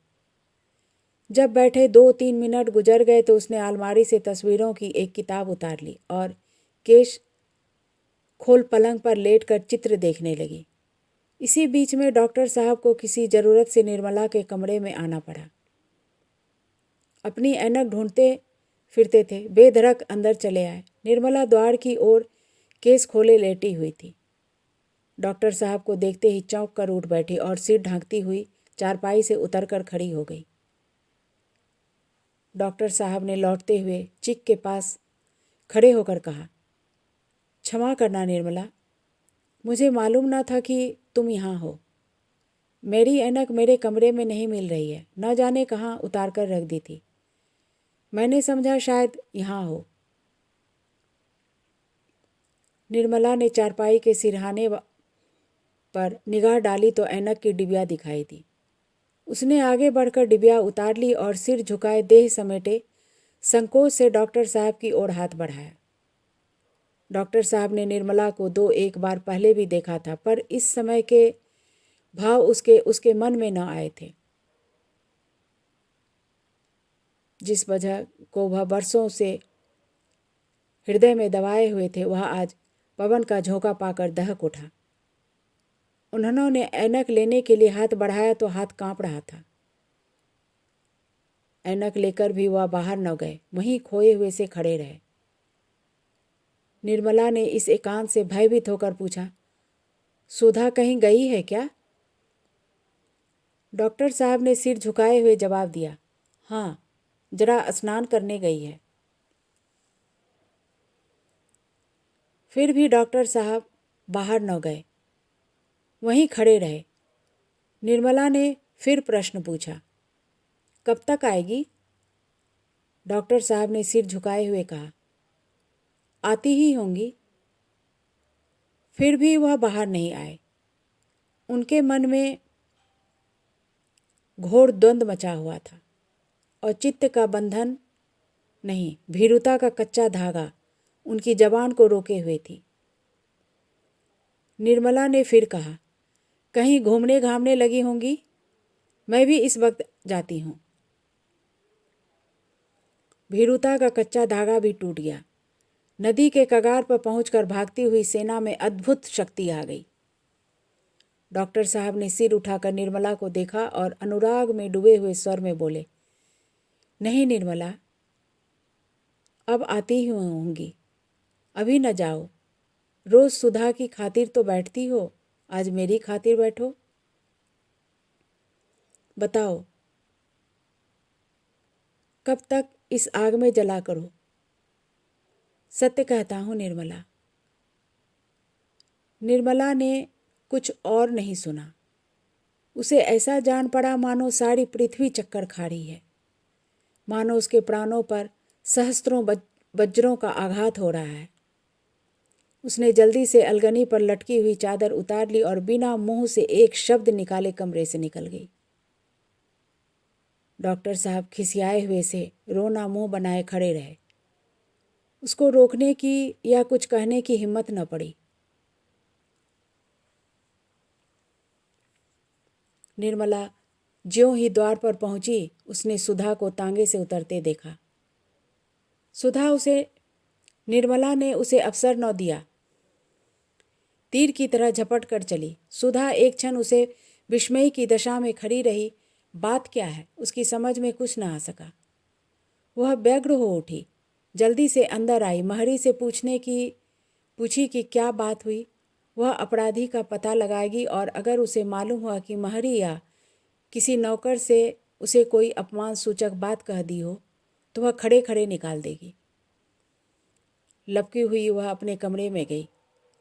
जब बैठे 2-3 मिनट गुजर गए तो उसने अलमारी से तस्वीरों की एक किताब उतार ली और केश खोल पलंग पर लेटकर चित्र देखने लगी। इसी बीच में डॉक्टर साहब को किसी ज़रूरत से निर्मला के कमरे में आना पड़ा। अपनी ऐनक ढूंढते फिरते थे, बेधड़क अंदर चले आए। निर्मला द्वार की ओर केस खोले लेटी हुई थी। डॉक्टर साहब को देखते ही चौंक कर उठ बैठी और सिर ढांकती हुई चारपाई से उतरकर खड़ी हो गई। डॉक्टर साहब ने लौटते हुए चिक के पास खड़े होकर कहा, क्षमा करना निर्मला, मुझे मालूम ना था कि तुम यहाँ हो। मेरी ऐनक मेरे कमरे में नहीं मिल रही है, न जाने कहाँ उतार कर रख दी थी। मैंने समझा शायद यहाँ हो। निर्मला ने चारपाई के सिरहाने पर निगाह डाली तो ऐनक की डिबिया दिखाई दी। उसने आगे बढ़कर डिबिया उतार ली और सिर झुकाए देह समेटे संकोच से डॉक्टर साहब की ओर हाथ बढ़ाया। डॉक्टर साहब ने निर्मला को 2-1 बार पहले भी देखा था, पर इस समय के भाव उसके मन में न आए थे। जिस वजह को वह वर्षों से हृदय में दबाए हुए थे, वह आज पवन का झोंका पाकर दहक उठा। उन्होंने ऐनक लेने के लिए हाथ बढ़ाया तो हाथ कांप रहा था। ऐनक लेकर भी वह बाहर न गए, वहीं खोए हुए से खड़े रहे। निर्मला ने इस एकांत से भयभीत होकर पूछा, सुधा कहीं गई है क्या? डॉक्टर साहब ने सिर झुकाए हुए जवाब दिया, हाँ, जरा स्नान करने गई है। फिर भी डॉक्टर साहब बाहर न गए, वहीं खड़े रहे। निर्मला ने फिर प्रश्न पूछा, कब तक आएगी? डॉक्टर साहब ने सिर झुकाए हुए कहा, आती ही होंगी। फिर भी वह बाहर नहीं आए। उनके मन में घोर द्वंद्व मचा हुआ था और चित्त का बंधन नहीं, भीरुता का कच्चा धागा उनकी जबान को रोके हुए थी। निर्मला ने फिर कहा, कहीं घूमने घामने लगी होंगी, मैं भी इस वक्त जाती हूँ। भीरुता का कच्चा धागा भी टूट गया। नदी के कगार पर पहुंचकर भागती हुई सेना में अद्भुत शक्ति आ गई। डॉक्टर साहब ने सिर उठाकर निर्मला को देखा और अनुराग में डूबे हुए स्वर में बोले, नहीं निर्मला, अब आती ही होंगी, अभी न जाओ। रोज़ सुधा की खातिर तो बैठती हो, आज मेरी खातिर बैठो। बताओ कब तक इस आग में जला करो। सत्य कहता हूँ निर्मला। निर्मला ने कुछ और नहीं सुना। उसे ऐसा जान पड़ा मानो सारी पृथ्वी चक्कर खा रही है, मानो उसके प्राणों पर सहस्त्रों वज्रों का आघात हो रहा है। उसने जल्दी से अलगनी पर लटकी हुई चादर उतार ली और बिना मुंह से एक शब्द निकाले कमरे से निकल गई। डॉक्टर साहब खिसियाए हुए से रोना मुंह बनाए खड़े रहे। उसको रोकने की या कुछ कहने की हिम्मत न पड़ी। निर्मला ज्यों ही द्वार पर पहुंची, उसने सुधा को तांगे से उतरते देखा। निर्मला ने उसे अवसर न दिया। तीर की तरह झपट कर चली। सुधा एक क्षण उसे विस्मय की दशा में खड़ी रही। बात क्या है, उसकी समझ में कुछ न आ सका। वह व्यग्र हो उठी, जल्दी से अंदर आई। महरी से पूछी कि क्या बात हुई। वह अपराधी का पता लगाएगी और अगर उसे मालूम हुआ कि महरी या किसी नौकर से उसे कोई अपमान सूचक बात कह दी हो तो वह खड़े खड़े निकाल देगी। लपकी हुई वह अपने कमरे में गई।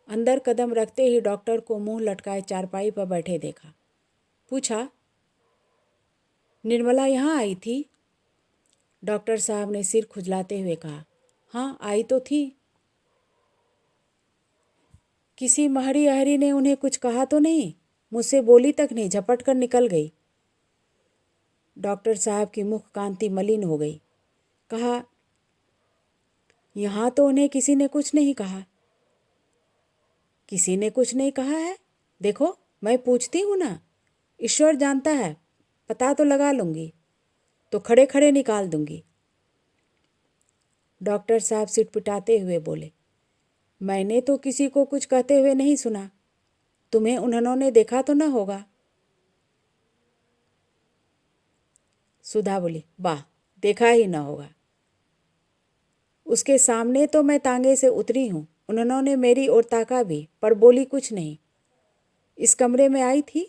अंदर कदम रखते ही डॉक्टर को मुंह लटकाए चारपाई पर बैठे देखा। पूछा, निर्मला यहाँ आई थी? डॉक्टर साहब ने सिर खुजलाते हुए कहा, हाँ आई तो थी। किसी महरी अहरी ने उन्हें कुछ कहा तो नहीं? मुझसे बोली तक नहीं, झपट कर निकल गई। डॉक्टर साहब की मुख कांति मलिन हो गई। कहा, यहाँ तो उन्हें किसी ने कुछ नहीं कहा। किसी ने कुछ नहीं कहा है? देखो मैं पूछती हूँ ना, ईश्वर जानता है, पता तो लगा लूँगी, तो खड़े खड़े निकाल दूँगी। डॉक्टर साहब सिटपिटाते हुए बोले, मैंने तो किसी को कुछ कहते हुए नहीं सुना। तुम्हें उन्होंने देखा तो न होगा। सुधा बोली, वाह, देखा ही न होगा। उसके सामने तो मैं तांगे से उतरी हूँ। उन्होंने मेरी ओर ताका भी, पर बोली कुछ नहीं। इस कमरे में आई थी?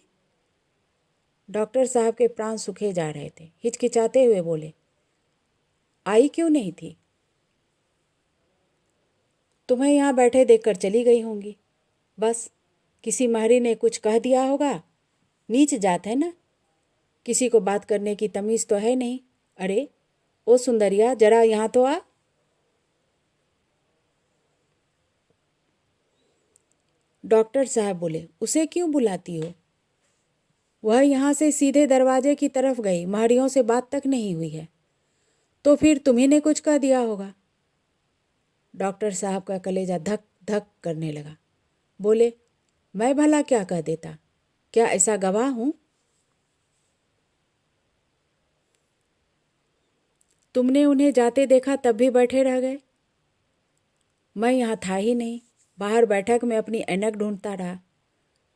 डॉक्टर साहब के प्राण सूखे जा रहे थे। हिचकिचाते हुए बोले, आई क्यों नहीं थी? तुम्हें यहाँ बैठे देखकर चली गई होंगी। बस किसी महरी ने कुछ कह दिया होगा। नीच जात है ना, किसी को बात करने की तमीज़ तो है नहीं। अरे ओ सुंदरिया, जरा यहाँ तो आ। डॉक्टर साहब बोले, उसे क्यों बुलाती हो? वह यहाँ से सीधे दरवाजे की तरफ गई, महरियों से बात तक नहीं हुई है। तो फिर तुम्ही ने कुछ कह दिया होगा। डॉक्टर साहब का कलेजा धक धक करने लगा। बोले, मैं भला क्या कह देता? क्या ऐसा गवाह हूँ? तुमने उन्हें जाते देखा तब भी बैठे रह गए। मैं यहाँ था ही नहीं, बाहर बैठक में अपनी ऐनक ढूंढता रहा।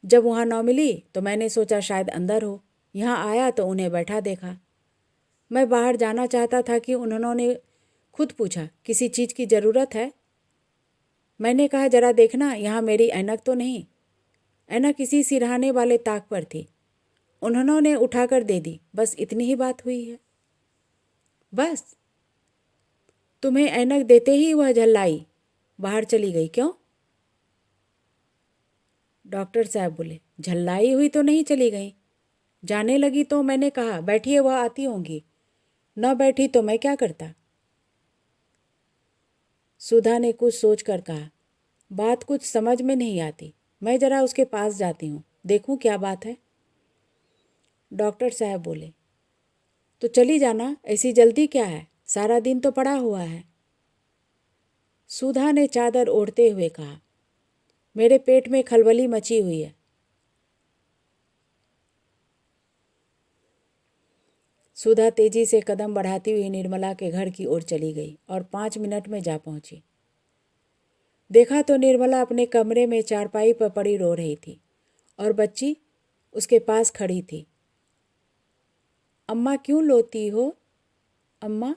जब वहाँ न मिली तो मैंने सोचा शायद अंदर हो। यहाँ आया तो उन्हें बैठा देखा। मैं बाहर जाना चाहता था कि उन्होंने खुद पूछा, किसी चीज़ की ज़रूरत है? मैंने कहा, जरा देखना यहाँ मेरी ऐनक तो नहीं। ऐनक इसी सिरहाने वाले ताक पर थी। उन्होंने उठाकर दे दी। बस इतनी ही बात हुई है। बस? तुम्हें ऐनक देते ही वह झल्लाई बाहर चली गई, क्यों? डॉक्टर साहब बोले, झल्लाई हुई तो नहीं चली गई। जाने लगी तो मैंने कहा, बैठिए, वह आती होंगी। न बैठी तो मैं क्या करता? सुधा ने कुछ सोच कर कहा, बात कुछ समझ में नहीं आती। मैं जरा उसके पास जाती हूँ, देखूँ क्या बात है। डॉक्टर साहब बोले, तो चली जाना, ऐसी जल्दी क्या है? सारा दिन तो पड़ा हुआ है। सुधा ने चादर ओढ़ते हुए कहा, मेरे पेट में खलबली मची हुई है। सुधा तेजी से कदम बढ़ाती हुई निर्मला के घर की ओर चली गई और 5 मिनट में जा पहुंची। देखा तो निर्मला अपने कमरे में चारपाई पर पड़ी रो रही थी और बच्ची उसके पास खड़ी थी। अम्मा क्यों लोती हो? अम्मा,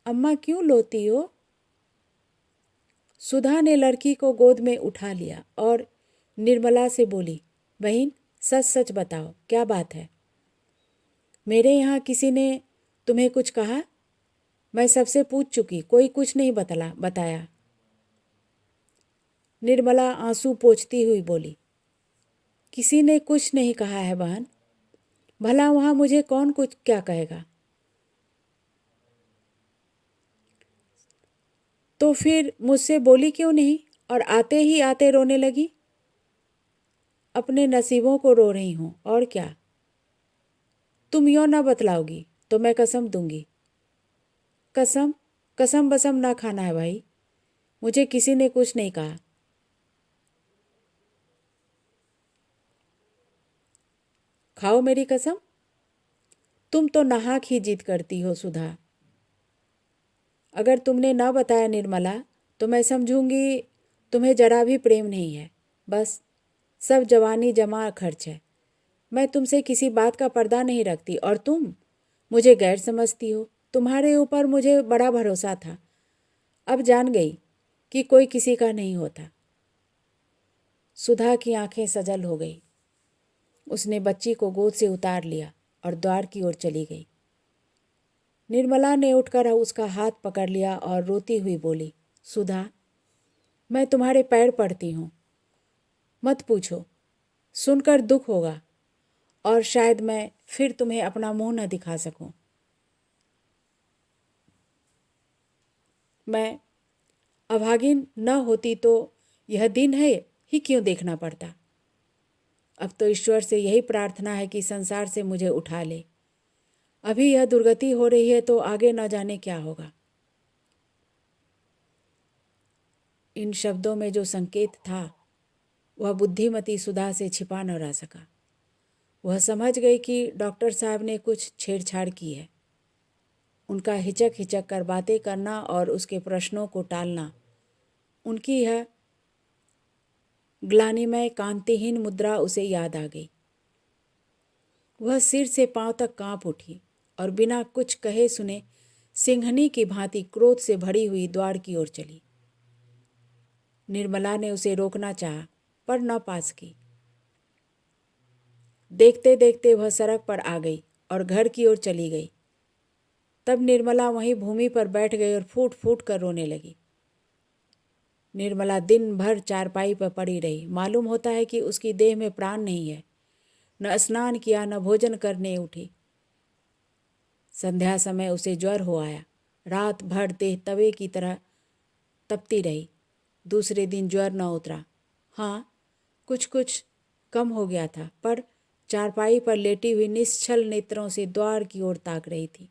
अम्मा क्यों लोती हो? सुधा ने लड़की को गोद में उठा लिया और निर्मला से बोली, बहन सच सच बताओ, क्या बात है? मेरे यहाँ किसी ने तुम्हें कुछ कहा? मैं सबसे पूछ चुकी, कोई कुछ नहीं बताया। निर्मला आंसू पोंछती हुई बोली, किसी ने कुछ नहीं कहा है बहन। भला वहाँ मुझे कौन कुछ क्या कहेगा? तो फिर मुझसे बोली क्यों नहीं और आते ही आते रोने लगी? अपने नसीबों को रो रही हूँ और क्या। तुम यूँ ना बतलाओगी तो मैं कसम दूंगी। कसम? कसम बसम ना खाना है भाई, मुझे किसी ने कुछ नहीं कहा। खाओ मेरी कसम। तुम तो नाहक ही जिद करती हो सुधा। अगर तुमने ना बताया निर्मला तो मैं समझूंगी तुम्हें जरा भी प्रेम नहीं है, बस सब जवानी जमा खर्च है। मैं तुमसे किसी बात का पर्दा नहीं रखती और तुम मुझे गैर समझती हो। तुम्हारे ऊपर मुझे बड़ा भरोसा था, अब जान गई कि कोई किसी का नहीं होता। सुधा की आंखें सजल हो गई। उसने बच्ची को गोद से उतार लिया और द्वार की ओर चली गई। निर्मला ने उठकर उसका हाथ पकड़ लिया और रोती हुई बोली, सुधा मैं तुम्हारे पैर पड़ती हूँ, मत पूछो, सुनकर दुख होगा और शायद मैं फिर तुम्हें अपना मुंह न दिखा सकूं। मैं अभागिन न होती तो यह दिन है ही क्यों देखना पड़ता। अब तो ईश्वर से यही प्रार्थना है कि संसार से मुझे उठा ले। अभी यह दुर्गति हो रही है तो आगे न जाने क्या होगा। इन शब्दों में जो संकेत था वह बुद्धिमती सुधा से छिपा न रह सका। वह समझ गई कि डॉक्टर साहब ने कुछ छेड़छाड़ की है। उनका हिचक हिचक कर बातें करना और उसके प्रश्नों को टालना, उनकी यह ग्लानिमय कांतिहीन मुद्रा उसे याद आ गई। वह सिर से पांव तक कांप उठी और बिना कुछ कहे सुने सिंहनी की भांति क्रोध से भरी हुई द्वार की ओर चली। निर्मला ने उसे रोकना चाहा पर न पा सकी। देखते देखते वह सड़क पर आ गई और घर की ओर चली गई। तब निर्मला वहीं भूमि पर बैठ गई और फूट फूट कर रोने लगी। निर्मला दिन भर चारपाई पर पड़ी रही। मालूम होता है कि उसकी देह में प्राण नहीं है। न स्नान किया, न भोजन करने उठी। संध्या समय उसे ज्वर हो आया। रात भर देह तवे की तरह तपती रही। दूसरे दिन ज्वर न उतरा। हाँ, कुछ कुछ कम हो गया था, पर चारपाई पर लेटी हुई निश्चल नेत्रों से द्वार की ओर ताक रही थी।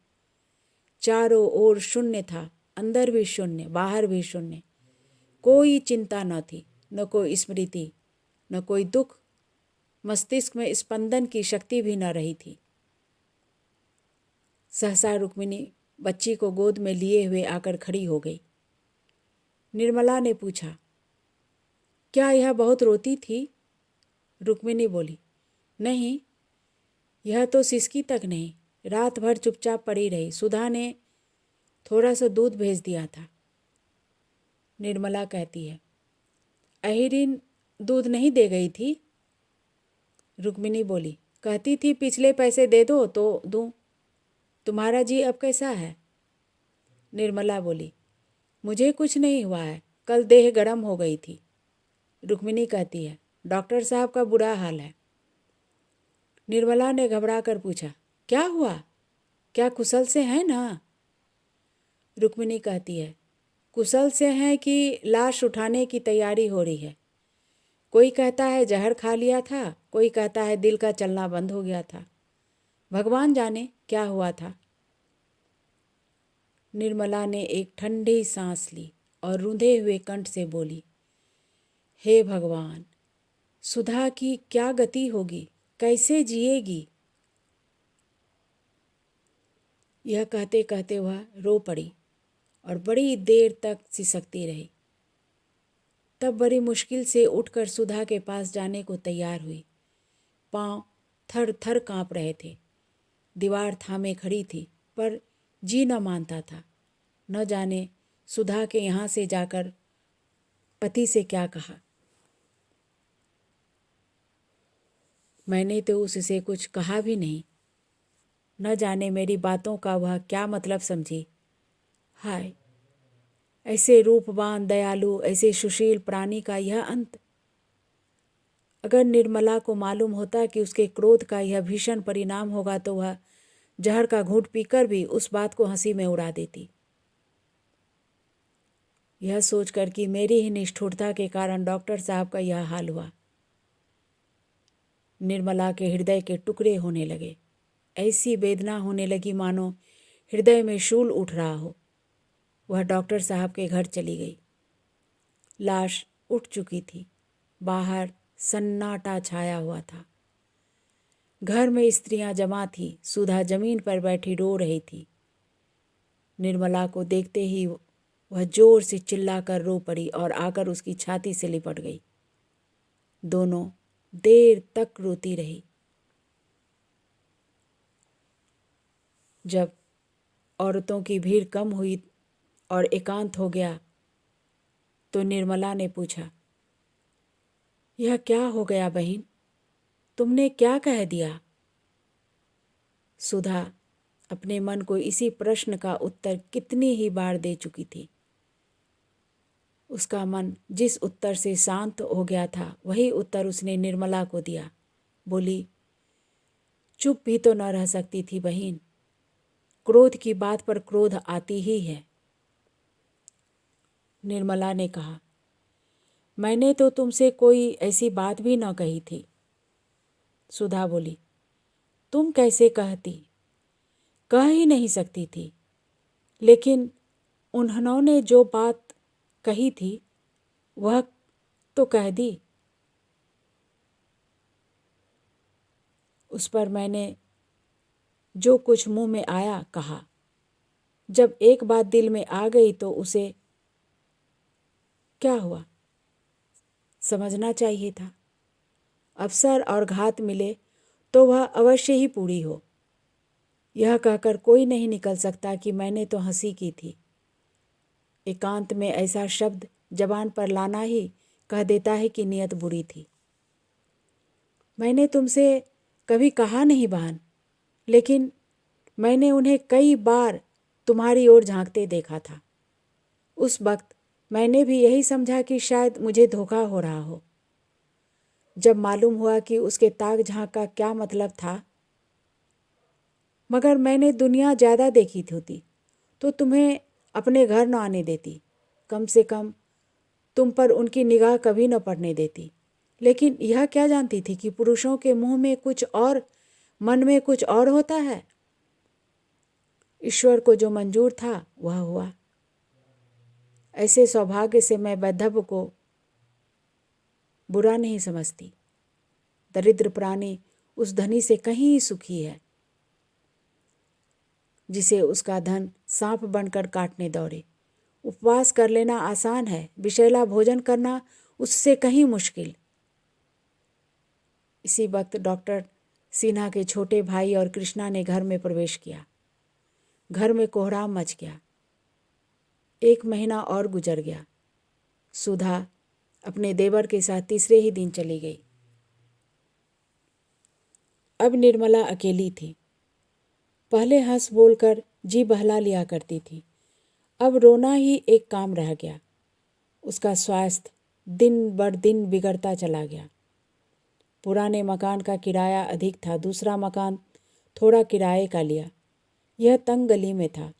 चारों ओर शून्य था, अंदर भी शून्य, बाहर भी शून्य। कोई चिंता न थी, न कोई स्मृति, न कोई दुख। मस्तिष्क में स्पंदन की शक्ति भी न रही थी। सहसा रुक्मिणी बच्ची को गोद में लिए हुए आकर खड़ी हो गई। निर्मला ने पूछा, क्या यह बहुत रोती थी? रुक्मिणी बोली, नहीं, यह तो सिसकी तक नहीं। रात भर चुपचाप पड़ी रही। सुधा ने थोड़ा सा दूध भेज दिया था। निर्मला कहती है, अहिरीन दूध नहीं दे गई थी? रुक्मिणी बोली, कहती थी पिछले पैसे दे दो तो दूँ। तुम्हारा जी अब कैसा है? निर्मला बोली, मुझे कुछ नहीं हुआ है, कल देह गर्म हो गई थी। रुक्मिणी कहती है, डॉक्टर साहब का बुरा हाल है। निर्मला ने घबरा कर पूछा, क्या हुआ? क्या कुशल से हैं ना? रुक्मिणी कहती है, कुशल से हैं कि लाश उठाने की तैयारी हो रही है। कोई कहता है जहर खा लिया था, कोई कहता है दिल का चलना बंद हो गया था। भगवान जाने क्या हुआ था। निर्मला ने एक ठंडी सांस ली और रूंधे हुए कंठ से बोली, हे भगवान, सुधा की क्या गति होगी, कैसे जिएगी? यह कहते कहते वह रो पड़ी और बड़ी देर तक सिसकती रही। तब बड़ी मुश्किल से उठकर सुधा के पास जाने को तैयार हुई। पाँव थर थर काँप रहे थे। दीवार थामे खड़ी थी, पर जी न मानता था। न जाने सुधा के यहाँ से जाकर पति से क्या कहा। मैंने तो उससे कुछ कहा भी नहीं। न जाने मेरी बातों का वह क्या मतलब समझी। हाय, ऐसे रूपवान, दयालु, ऐसे सुशील प्राणी का यह अंत। अगर निर्मला को मालूम होता कि उसके क्रोध का यह भीषण परिणाम होगा तो वह जहर का घूंट पीकर भी उस बात को हंसी में उड़ा देती। यह सोचकर कि मेरी ही निष्ठुरता के कारण डॉक्टर साहब का यह हाल हुआ, निर्मला के हृदय के टुकड़े होने लगे। ऐसी वेदना होने लगी मानो हृदय में शूल उठ रहा हो। वह डॉक्टर साहब के घर चली गई। लाश उठ चुकी थी। बाहर सन्नाटा छाया हुआ था। घर में स्त्रियां जमा थी। सुधा जमीन पर बैठी रो रही थी। निर्मला को देखते ही वह जोर से चिल्लाकर रो पड़ी और आकर उसकी छाती से लिपट गई। दोनों देर तक रोती रही। जब औरतों की भीड़ कम हुई और एकांत हो गया तो निर्मला ने पूछा, यह क्या हो गया बहन? तुमने क्या कह दिया? सुधा अपने मन को इसी प्रश्न का उत्तर कितनी ही बार दे चुकी थी। उसका मन जिस उत्तर से शांत हो गया था वही उत्तर उसने निर्मला को दिया। बोली, चुप भी तो न रह सकती थी बहन। क्रोध की बात पर क्रोध आती ही है। निर्मला ने कहा, मैंने तो तुमसे कोई ऐसी बात भी न कही थी। सुधा बोली, तुम कैसे कहती? कह ही नहीं सकती थी। लेकिन उन्होंने जो बात कही थी वह तो कह दी। उस पर मैंने जो कुछ मुंह में आया कहा। जब एक बात दिल में आ गई तो उसे क्या हुआ समझना चाहिए था। अवसर और घात मिले तो वह अवश्य ही पूरी हो। यह कहकर कोई नहीं निकल सकता कि मैंने तो हंसी की थी। एकांत में ऐसा शब्द जबान पर लाना ही कह देता है कि नीयत बुरी थी। मैंने तुमसे कभी कहा नहीं बहन, लेकिन मैंने उन्हें कई बार तुम्हारी ओर झांकते देखा था। उस वक्त मैंने भी यही समझा कि शायद मुझे धोखा हो रहा हो। जब मालूम हुआ कि उसके ताक झांक का क्या मतलब था, मगर मैंने दुनिया ज़्यादा देखी थी तो तुम्हें अपने घर न आने देती। कम से कम तुम पर उनकी निगाह कभी न पड़ने देती। लेकिन यह क्या जानती थी कि पुरुषों के मुंह में कुछ और, मन में कुछ और होता है। ईश्वर को जो मंजूर था वह हुआ। ऐसे सौभाग्य से मैं वैधव्य को बुरा नहीं समझती। दरिद्र प्राणी उस धनी से कहीं सुखी है जिसे उसका धन सांप बनकर काटने दौड़े। उपवास कर लेना आसान है, विषैला भोजन करना उससे कहीं मुश्किल। इसी वक्त डॉक्टर सिन्हा के छोटे भाई और कृष्णा ने घर में प्रवेश किया। घर में कोहराम मच गया। 1 महीना और गुजर गया। सुधा अपने देवर के साथ तीसरे ही दिन चली गई। अब निर्मला अकेली थी। पहले हंस बोलकर जी बहला लिया करती थी, अब रोना ही एक काम रह गया। उसका स्वास्थ्य दिन बर दिन बिगड़ता चला गया। पुराने मकान का किराया अधिक था। दूसरा मकान थोड़ा किराए का लिया। यह तंग गली में था।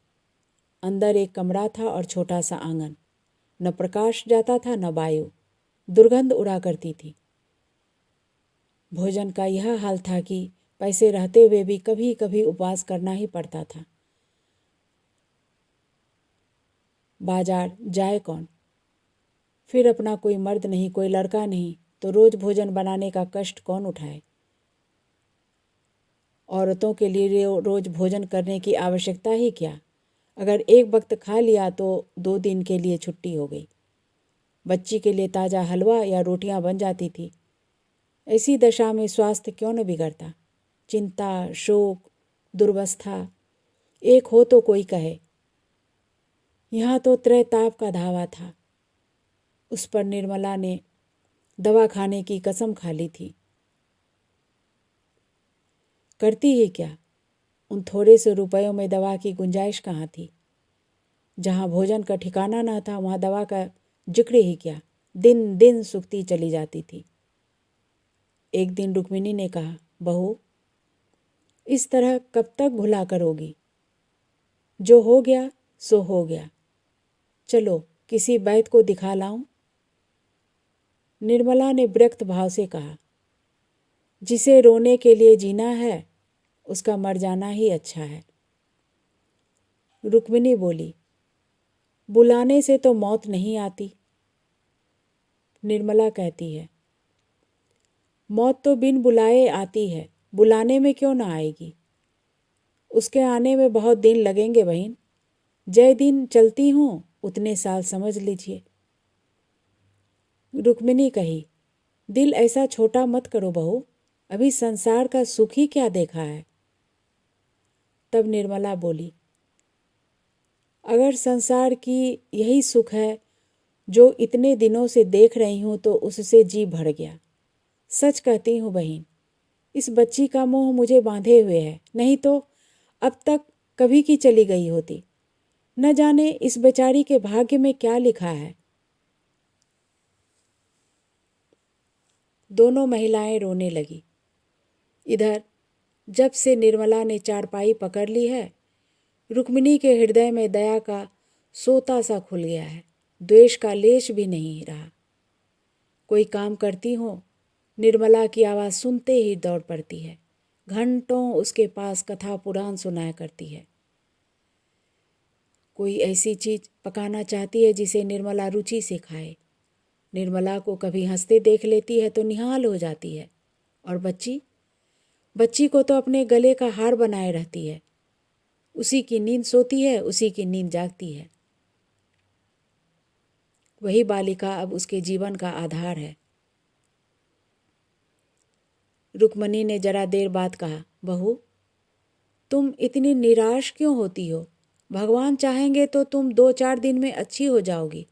अंदर एक कमरा था और छोटा सा आंगन। न प्रकाश जाता था न वायु। दुर्गंध उड़ा करती थी। भोजन का यह हाल था कि पैसे रहते हुए भी कभी कभी उपवास करना ही पड़ता था। बाजार जाए कौन? फिर अपना कोई मर्द नहीं, कोई लड़का नहीं, तो रोज भोजन बनाने का कष्ट कौन उठाए? औरतों के लिए रोज भोजन करने की आवश्यकता ही क्या? अगर एक वक्त खा लिया तो 2 दिन के लिए छुट्टी हो गई। बच्ची के लिए ताज़ा हलवा या रोटियां बन जाती थी। ऐसी दशा में स्वास्थ्य क्यों न बिगड़ता? चिंता, शोक, दुर्वस्था एक हो तो कोई कहे। यहाँ तो त्रैताप का धावा था। उस पर निर्मला ने दवा खाने की कसम खा ली थी। करती ही क्या? उन थोड़े से रुपयों में दवा की गुंजाइश कहाँ थी? जहाँ भोजन का ठिकाना न था वहाँ दवा का जिक्र ही क्या। दिन दिन सूखती चली जाती थी। एक दिन रुक्मिणी ने कहा, बहू, इस तरह कब तक भुला करोगी? जो हो गया सो हो गया। चलो किसी वैद्य को दिखा लाऊं? निर्मला ने विरक्त भाव से कहा, जिसे रोने के लिए जीना है उसका मर जाना ही अच्छा है। रुक्मिणी बोली, बुलाने से तो मौत नहीं आती। निर्मला कहती है, मौत तो बिन बुलाए आती है, बुलाने में क्यों ना आएगी? उसके आने में बहुत दिन लगेंगे बहन। जय दिन चलती हूँ उतने साल समझ लीजिए। रुक्मिणी कही, दिल ऐसा छोटा मत करो बहू, अभी संसार का सुख ही क्या देखा है। तब निर्मला बोली, अगर संसार की यही सुख है जो इतने दिनों से देख रही हूँ तो उससे जी भर गया। सच कहती हूँ बहन, इस बच्ची का मोह मुझे बांधे हुए है, नहीं तो अब तक कभी की चली गई होती। न जाने इस बेचारी के भाग्य में क्या लिखा है। दोनों महिलाएं रोने लगी। इधर जब से निर्मला ने चारपाई पकड़ ली है, रुक्मिणी के हृदय में दया का सोता सा खुल गया है। द्वेष का लेश भी नहीं रहा। कोई काम करती हो, निर्मला की आवाज़ सुनते ही दौड़ पड़ती है। घंटों उसके पास कथा पुराण सुनाया करती है। कोई ऐसी चीज़ पकाना चाहती है जिसे निर्मला रुचि से खाए। निर्मला को कभी हंसते देख लेती है तो निहाल हो जाती है। और बच्ची को तो अपने गले का हार बनाए रहती है। उसी की नींद सोती है, उसी की नींद जागती है। वही बालिका अब उसके जीवन का आधार है। रुक्मिणी ने जरा देर बाद कहा, बहू, तुम इतनी निराश क्यों होती हो? भगवान चाहेंगे तो तुम 2-4 दिन में अच्छी हो जाओगी।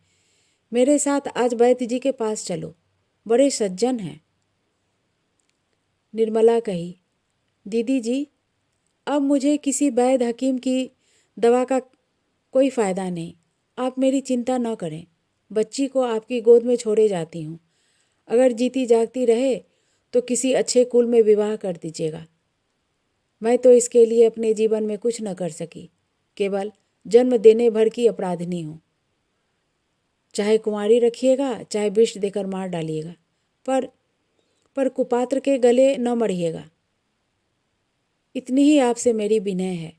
मेरे साथ आज वैद्य जी के पास चलो, बड़े सज्जन हैं। निर्मला कही, दीदी जी, अब मुझे किसी वैद्य हकीम की दवा का कोई फ़ायदा नहीं। आप मेरी चिंता न करें। बच्ची को आपकी गोद में छोड़े जाती हूँ। अगर जीती जागती रहे तो किसी अच्छे कुल में विवाह कर दीजिएगा। मैं तो इसके लिए अपने जीवन में कुछ न कर सकी, केवल जन्म देने भर की अपराधिनी हूँ। चाहे कुंवारी रखिएगा, चाहे विष देकर मार डालिएगा, पर कुपात्र के गले न मढ़िएगा। इतनी ही आपसे मेरी विनय है।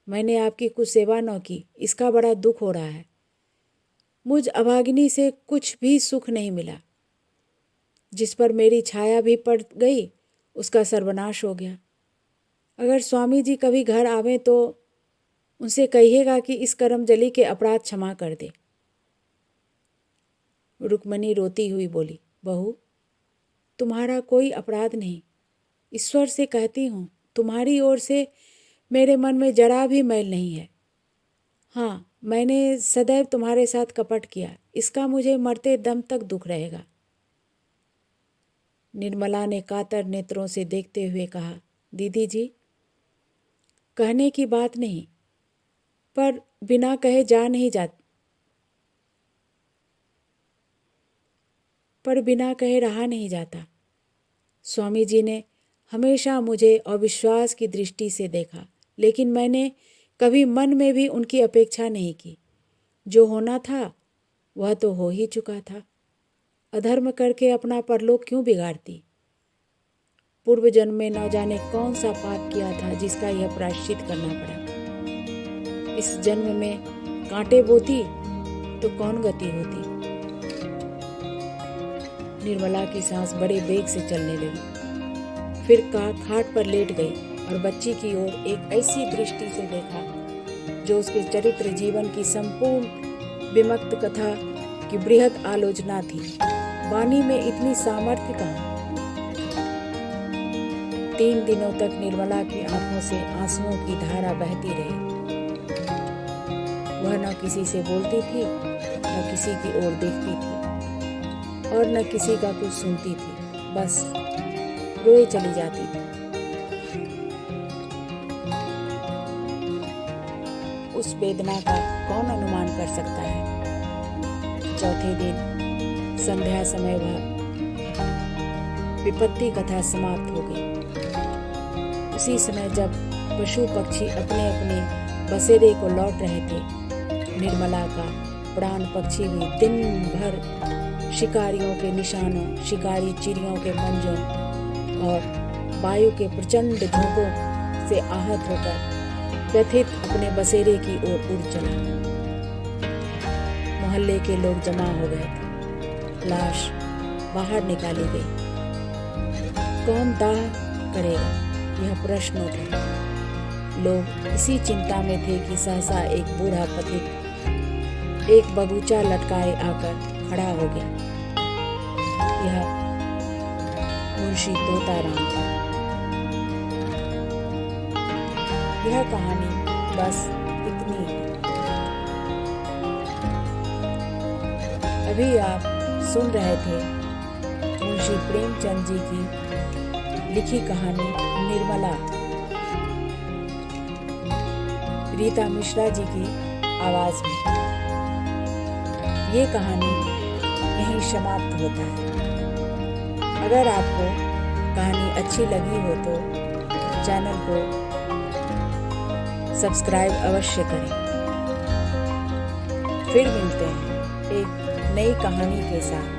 मैंने आपकी कुछ सेवा न की, इसका बड़ा दुख हो रहा है। मुझ अभागिनी से कुछ भी सुख नहीं मिला। जिस पर मेरी छाया भी पड़ गई उसका सर्वनाश हो गया। अगर स्वामी जी कभी घर आवें तो उनसे कहिएगा कि इस करमजली के अपराध क्षमा कर दे। रुक्मिणी रोती हुई बोली, बहू, तुम्हारा कोई अपराध नहीं। ईश्वर से कहती हूँ, तुम्हारी ओर से मेरे मन में जरा भी मैल नहीं है। हाँ, मैंने सदैव तुम्हारे साथ कपट किया, इसका मुझे मरते दम तक दुख रहेगा। निर्मला ने कातर नेत्रों से देखते हुए कहा, दीदी जी, कहने की बात नहीं, पर बिना कहे जा नहीं जाता, पर बिना कहे रहा नहीं जाता। स्वामी जी ने हमेशा मुझे अविश्वास की दृष्टि से देखा, लेकिन मैंने कभी मन में भी उनकी अपेक्षा नहीं की। जो होना था वह तो हो ही चुका था। अधर्म करके अपना परलोक क्यों बिगाड़ती? पूर्व जन्म में न जाने कौन सा पाप किया था जिसका यह प्रायश्चित करना पड़ा। इस जन्म में कांटे बोती तो कौन गति होती। निर्मला की सांस बड़े वेग से चलने लगी। फिर खाट पर लेट गई और बच्ची की ओर एक ऐसी दृष्टि से देखा जो उसके चरित्र जीवन की संपूर्ण विमुक्त कथा की बृहद आलोचना थी। वाणी में इतनी सामर्थ्य कहाँ। 3 दिनों तक निर्मला की आंखों से आंसुओं की धारा बहती रही। वह न किसी से बोलती थी, न किसी की ओर देखती थी और न किसी का कुछ सुनती थी, बस रोए चली जाती थी। उस वेदना का कौन अनुमान कर सकता है। चौथे दिन संध्या समय वह विपत्ति कथा समाप्त हो गई। उसी समय जब पशु पक्षी अपने अपने बसेरे को लौट रहे थे, निर्मला का प्राण पक्षी भी दिन भर शिकारियों के निशानों, शिकारी चिड़ियों के पंजों और वायु के प्रचंड झोंकों से आहत होकर व्यथित अपने बसेरे की ओर उड़ चला। मोहल्ले के लोग जमा हो गए थे। लाश बाहर निकाली गई। कौन दाह करेगा, यह प्रश्न उठा। लोग इसी चिंता में थे कि सहसा एक बूढ़ा पथिक एक बगीचा लटकाए आकर खड़ा हो गया। यह मुंशी तोताराम था। यह कहानी बस इतनी है। अभी आप सुन रहे थे मुंशी प्रेमचंद जी की लिखी कहानी निर्मला, रीता मिश्रा जी की आवाज में। ये कहानी यहीं समाप्त होता है। अगर आपको कहानी अच्छी लगी हो तो चैनल को सब्सक्राइब अवश्य करें। फिर मिलते हैं एक नई कहानी के साथ।